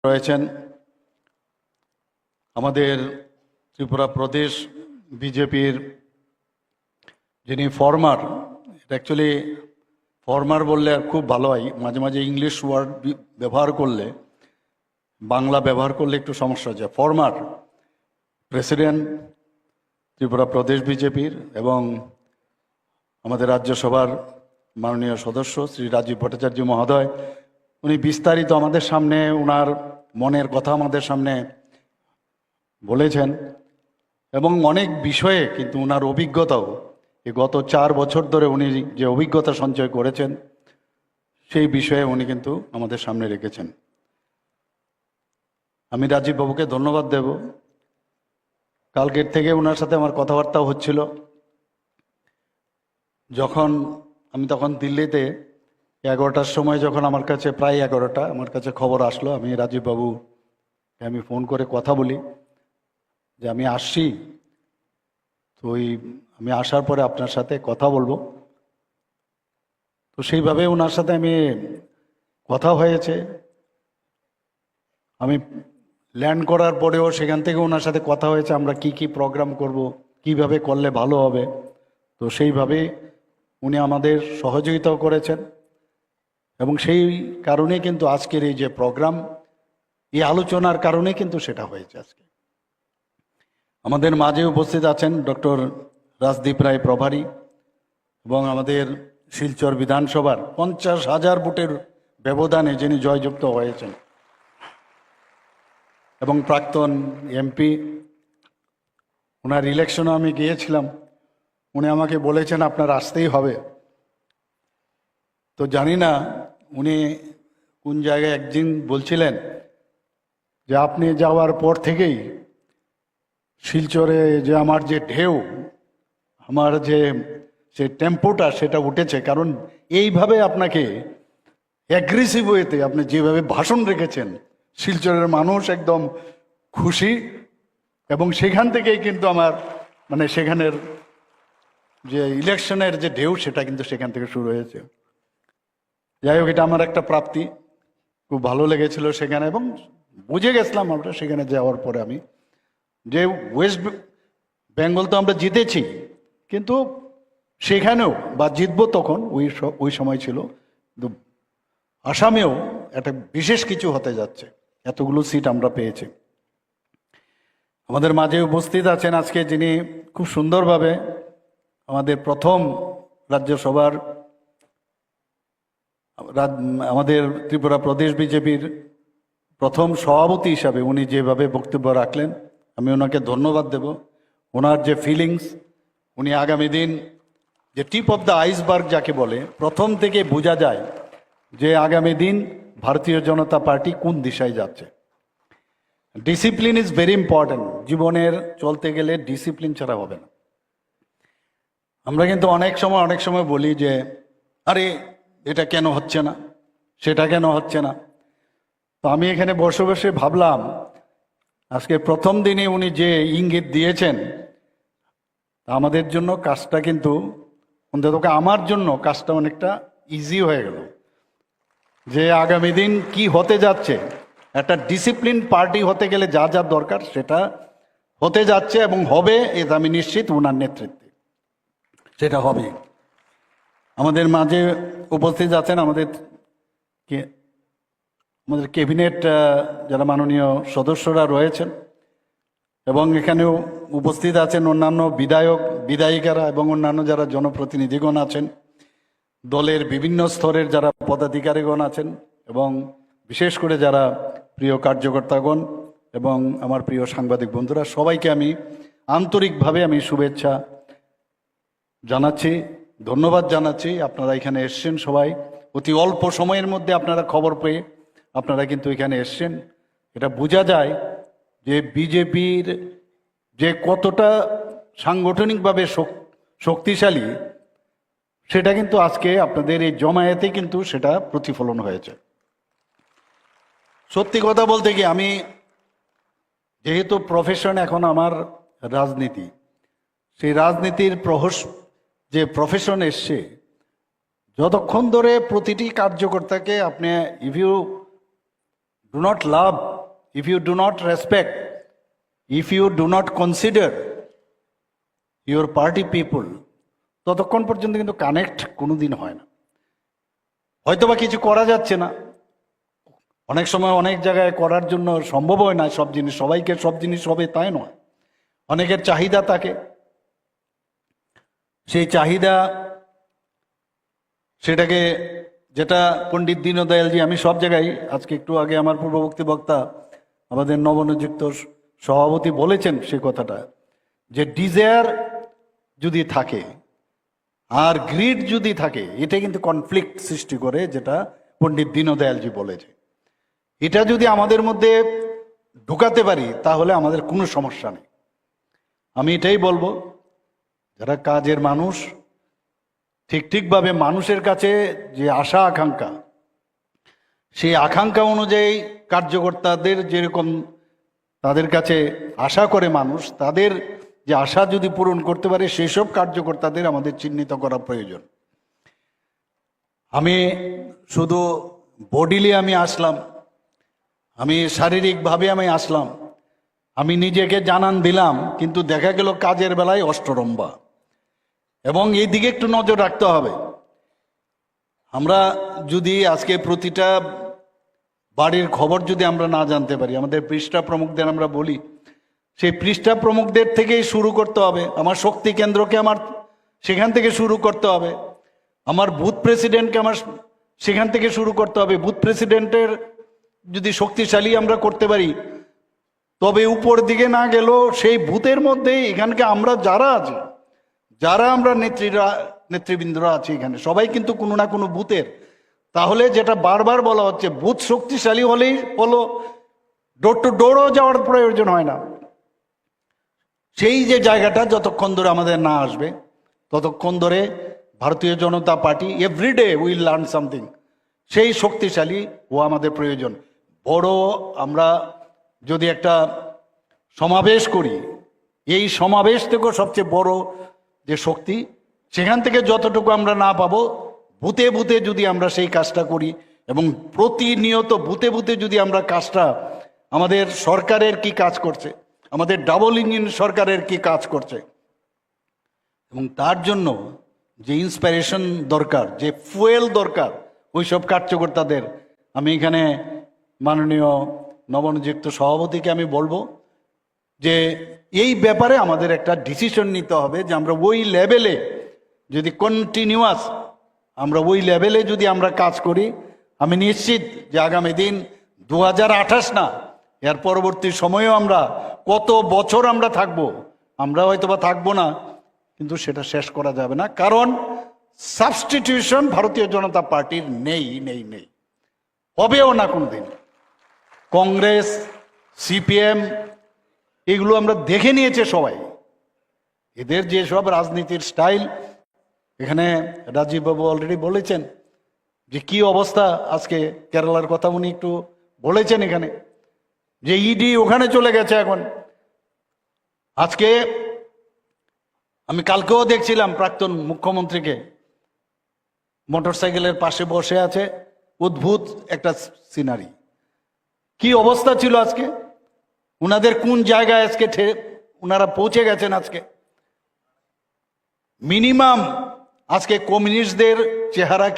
রয়েছেন আমাদের ত্রিপুরা প্রদেশ বিজেপির যিনি ফর্মার, অ্যাকচুয়ালি ফর্মার বললে খুব ভালো হয়, মাঝে মাঝে ইংলিশ ওয়ার্ড ব্যবহার করলে বাংলা ব্যবহার করলে একটু সমস্যা হচ্ছে। ফর্মার প্রেসিডেন্ট ত্রিপুরা প্রদেশ বিজেপির এবং আমাদের রাজ্যসভার মাননীয় সদস্য শ্রী রাজীব ভট্টাচার্য মহোদয়, উনি বিস্তারিত আমাদের সামনে ওনার মনের কথা আমাদের সামনে বলেছেন এবং অনেক বিষয়ে কিন্তু ওনার অভিজ্ঞতাও এই গত 4 বছর ধরে উনি যে অভিজ্ঞতা সঞ্চয় করেছেন সেই বিষয়ে উনি কিন্তু আমাদের সামনে রেখেছেন। আমি রাজীব বাবুকে ধন্যবাদ দেব। কালকের থেকে ওনার সাথে আমার কথাবার্তাও হচ্ছিল। যখন আমি তখন দিল্লিতে 11টার সময় যখন আমার কাছে প্রায় 11টা আমার কাছে খবর আসলো, আমি রাজীব বাবুকে আমি ফোন করে কথা বলি যে আমি আসছি, তো আমি আসার পরে আপনার সাথে কথা বলবো। তো সেইভাবে ওনার সাথে আমি কথা হয়েছে। আমি ল্যান্ড করার পরেও সেখান থেকে ওনার সাথে কথা হয়েছে আমরা কি কি প্রোগ্রাম করব, কিভাবে করলে ভালো হবে। তো সেইভাবে উনি আমাদের সহযোগিতাও করেছেন এবং সেই কারণে কিন্তু আজকের এই যে প্রোগ্রাম, এই আলোচনার কারণে কিন্তু সেটা হয়েছে। আজকে আমাদের মাঝে উপস্থিত আছেন ডক্টর রাজদীপ রায় প্রভারী এবং আমাদের শিলচর বিধানসভার 50,000 ভোটের ব্যবধানে যিনি জয়যুক্ত হয়েছেন এবং প্রাক্তন এমপি। ওনার ইলেকশনে আমি গিয়েছিলাম, উনি আমাকে বলেছেন আপনার আসতেই হবে। তো জানি না উনি কোন জায়গায় একদিন বলছিলেন যে আপনি যাওয়ার পর থেকেই শিলচরে যে আমার যে ঢেউ, আমার যে টেম্পোটা সেটা উঠেছে, কারণ এইভাবে আপনাকে অ্যাগ্রেসিভ ওয়েতে আপনি যেভাবে ভাষণ রেখেছেন শিলচরের মানুষ একদম খুশি এবং সেখান থেকেই কিন্তু আমার সেখানের যে ইলেকশনের যে ঢেউ সেটা কিন্তু সেখান থেকে শুরু হয়েছে। যাই হোক, এটা আমার একটা প্রাপ্তি, খুব ভালো লেগেছিল সেখানে এবং বুঝে গেছিলাম আমরা সেখানে যাওয়ার পরে আমি যে ওয়েস্ট বেঙ্গল তো আমরা জিতেছি, কিন্তু সেখানেও বা জিতবো তখন ওই সময় ছিল, কিন্তু আসামেও একটা বিশেষ কিছু হতে যাচ্ছে, এতগুলো সিট আমরা পেয়েছি। আমাদের মাঝে উপস্থিত আছেন আজকে যিনি খুব সুন্দরভাবে আমাদের প্রথম রাজ্যসভার আমাদের ত্রিপুরা প্রদেশ বিজেপির প্রথম সভাপতি হিসাবে উনি যেভাবে বক্তব্য রাখলেন, আমি ওনাকে ধন্যবাদ দেব। ওনার যে ফিলিংস, উনি আগামী দিন যে টিপ অফ দ্য আইসবার্গ যাকে বলে, প্রথম থেকে বোঝা যায় যে আগামী দিন ভারতীয় জনতা পার্টি কোন দিশায় যাচ্ছে। Discipline is very important. জীবনের চলতে গেলে ডিসিপ্লিন ছাড়া হবে না। আমরা কিন্তু অনেক সময় বলি যে আরে এটা কেন হচ্ছে না, সেটা কেন হচ্ছে না। তো আমি এখানে বসে বসে ভাবলাম আজকে প্রথম দিনে উনি যে ইঙ্গিত দিয়েছেন, আমাদের জন্য কাজটা কিন্তু অন্তত আমার জন্য কাজটা অনেকটা ইজি হয়ে গেল, যে আগামী দিন কি হতে যাচ্ছে। একটা ডিসিপ্লিন পার্টি হতে গেলে যা যা দরকার সেটা হতে যাচ্ছে এবং হবে, এটা আমি নিশ্চিত ওনার নেতৃত্বে সেটা হবে। আমাদের মাঝে উপস্থিত আছেন আমাদের ক্যাবিনেট যারা মাননীয় সদস্যরা রয়েছেন এবং এখানেও উপস্থিত আছেন অন্যান্য বিধায়ক বিধায়িকারা এবং অন্যান্য যারা জনপ্রতিনিধিগণ আছেন, দলের বিভিন্ন স্তরের যারা পদাধিকারীগণ আছেন এবং বিশেষ করে যারা প্রিয় কার্যকর্তাগণ এবং আমার প্রিয় সাংবাদিক বন্ধুরা, সবাইকে আমি আন্তরিকভাবে আমি শুভেচ্ছা জানাচ্ছি, ধন্যবাদ জানাচ্ছি। আপনারা এখানে এসছেন সবাই, অতি অল্প সময়ের মধ্যে আপনারা খবর পেয়ে আপনারা কিন্তু এখানে এসছেন। এটা বোঝা যায় যে বিজেপির যে কতটা সাংগঠনিকভাবে শক্তিশালী, সেটা কিন্তু আজকে আপনাদের এই জমায়েতে কিন্তু সেটা প্রতিফলন হয়েছে। সত্যি কথা বলতে কি, আমি যেহেতু প্রফেশন এখন আমার রাজনীতি, সেই রাজনীতির যে প্রফেশন এসছে, যতক্ষণ ধরে প্রতিটি কার্যকর্তাকে আপনি if you do not love if you do not respect, if you do not consider your party people, ততক্ষণ পর্যন্ত কিন্তু কানেক্ট কোনোদিন হয় না। হয়তোবা কিছু করা যাচ্ছে না, অনেক সময় অনেক জায়গায় করার জন্য সম্ভব হয় না সব জিনিস, সবাইকে সব জিনিস হবে তাই নয়, অনেকের চাহিদা থাকে, সেই চাহিদা সেটাকে, যেটা পণ্ডিত দীনদয়ালজি, আমি সব জায়গায় আজকে একটু আগে আমার পূর্ববর্তী বক্তা আমাদের নবনিযুক্ত সভাপতি বলেছেন সে কথাটা, যে ডিজায়ার যদি থাকে আর গ্রিড যদি থাকে, এটা কিন্তু কনফ্লিক্ট সৃষ্টি করে, যেটা পণ্ডিত দীনদয়ালজি বলেছে। এটা যদি আমাদের মধ্যে ঢুকাতে পারি তাহলে আমাদের কোনো সমস্যা নেই। আমি এটাই বলবো, যারা কাজের মানুষ, ঠিকভাবে মানুষের কাছে যে আশা আকাঙ্ক্ষা, সেই আকাঙ্ক্ষা অনুযায়ী কার্যকর্তাদের যেরকম তাদের কাছে আশা করে মানুষ, তাদের যে আশা যদি পূরণ করতে পারে, সেই সব কার্যকর্তাদের আমাদের চিহ্নিত করা প্রয়োজন। আমি শুধু বডিলি আমি আসলাম, আমি শারীরিকভাবে আমি আসলাম, আমি নিজেকে জানান দিলাম, কিন্তু দেখা গেল কাজের বেলায় অষ্টরম্ভা। এবং এই দিকে একটু নজর রাখতে হবে। আমরা যদি আজকে প্রতিটা বাড়ির খবর যদি আমরা না জানতে পারি, আমাদের পৃষ্ঠা প্রমুখদের আমরা বলি, সেই পৃষ্ঠা প্রমুখদের থেকেই শুরু করতে হবে। আমার শক্তি কেন্দ্রকে আমার সেখান থেকে শুরু করতে হবে, আমার বুথ প্রেসিডেন্টকে আমার সেখান থেকে শুরু করতে হবে। বুথ প্রেসিডেন্টের যদি শক্তিশালী আমরা করতে পারি, তবে উপর দিকে না গেলেও সেই বুথের মধ্যে এখানকে আমরা যারা আছি, যারা আমরা নেতৃবৃন্দরা আছি এখানে, সবাই কিন্তু কোনো না কোনো বুথের। তাহলে যেটা বারবার বলা হচ্ছে, বুথ শক্তিশালী হলেই হলো, ডোর টু ডোরও যাওয়ার প্রয়োজন হয় না। সেই যে জায়গাটা যতক্ষণ ধরে আমাদের না আসবে, ততক্ষণ ধরে Bharatiya Janata Party everyday will learn something, সেই শক্তিশালী ও আমাদের প্রয়োজন। বড় আমরা যদি একটা সমাবেশ করি, এই সমাবেশ থেকেও সবচেয়ে বড় যে শক্তি, সেখান থেকে যতটুকু আমরা না পাবো, বুথে বুথে যদি আমরা সেই কাজটা করি, এবং প্রতিনিয়ত বুথে বুথে যদি আমরা কাজটা, আমাদের সরকারের কি কাজ করছে, আমাদের ডাবল ইঞ্জিন সরকারের কি কাজ করছে, এবং তার জন্য যে ইন্সপিরেশন দরকার, যে ফুয়েল দরকার, ওই সব কার্যকর্তাদের আমি এখানে মাননীয় নবনিযুক্ত সভাপতিকে আমি বলবো যে এই ব্যাপারে আমাদের একটা ডিসিশন নিতে হবে, যে আমরা ওই লেভেলে যদি কন্টিনিউয়াস আমরা ওই লেভেলে যদি আমরা কাজ করি, আমি নিশ্চিত যে আগামী দিন 2028 না, এর পরবর্তী সময়েও আমরা কত বছর আমরা থাকবো, আমরা হয়তোবা থাকবো না, কিন্তু সেটা শেষ করা যাবে না। কারণ সাবস্টিটিউশন ভারতীয় জনতা পার্টির নেই, নেই নেই, হবেও না কোনোদিন। কংগ্রেস, সিপিএম, এগুলো আমরা দেখে নিয়েছে সবাই, এদের যে সব রাজনীতির স্টাইল। এখানে রাজীব বাবু অলরেডি বলেছেন যে কি অবস্থা আজকে কেরালার কথা উনি একটু বলেছেন এখানে, যে ইডি ওখানে চলে গেছে এখন। আজকে আমি কালকেও দেখছিলাম প্রাক্তন মুখ্যমন্ত্রীকে, মোটরসাইকেলের পাশে বসে আছে, অদ্ভুত একটা সিনারি। কি অবস্থা ছিল আজকে, উনাদের কোন জায়গায় আজকে উনারা পৌঁছে গেছেন। আজকে মিনিমাম আজকে কমিউনিস্টদের চেহারা